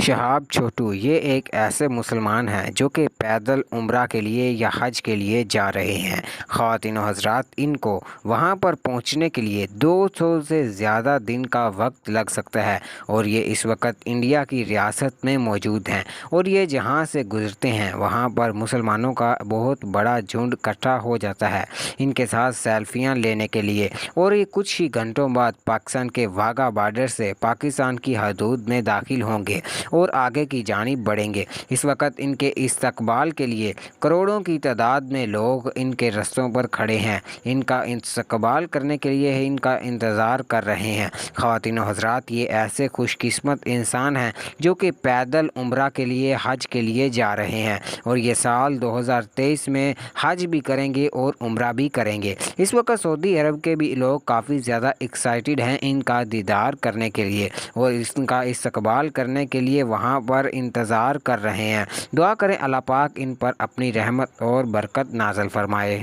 شہاب چھوٹو یہ ایک ایسے مسلمان ہیں جو کہ پیدل عمرہ کے لیے یا حج کے لیے جا رہے ہیں۔ خواتین و حضرات، ان کو وہاں پر پہنچنے کے لیے 200 سے زیادہ دن کا وقت لگ سکتا ہے، اور یہ اس وقت انڈیا کی ریاست میں موجود ہیں، اور یہ جہاں سے گزرتے ہیں وہاں پر مسلمانوں کا بہت بڑا جھنڈ اکٹھا ہو جاتا ہے ان کے ساتھ سیلفیاں لینے کے لیے، اور یہ کچھ ہی گھنٹوں بعد پاکستان کے واہگہ بارڈر سے پاکستان کی حدود میں داخل ہوں گے اور آگے کی جانب بڑھیں گے۔ اس وقت ان کے استقبال کے لیے کروڑوں کی تعداد میں لوگ ان کے رستوں پر کھڑے ہیں، ان کا استقبال کرنے کے لیے ان کا انتظار کر رہے ہیں۔ خواتین و حضرات، یہ ایسے خوش قسمت انسان ہیں جو کہ پیدل عمرہ کے لیے حج کے لیے جا رہے ہیں، اور یہ سال 2023 میں حج بھی کریں گے اور عمرہ بھی کریں گے۔ اس وقت سعودی عرب کے بھی لوگ کافی زیادہ ایکسائٹڈ ہیں ان کا دیدار کرنے کے لیے اور ان کا استقبال کرنے کے لیے وہاں پر انتظار کر رہے ہیں۔ دعا کریں اللہ پاک ان پر اپنی رحمت اور برکت نازل فرمائے۔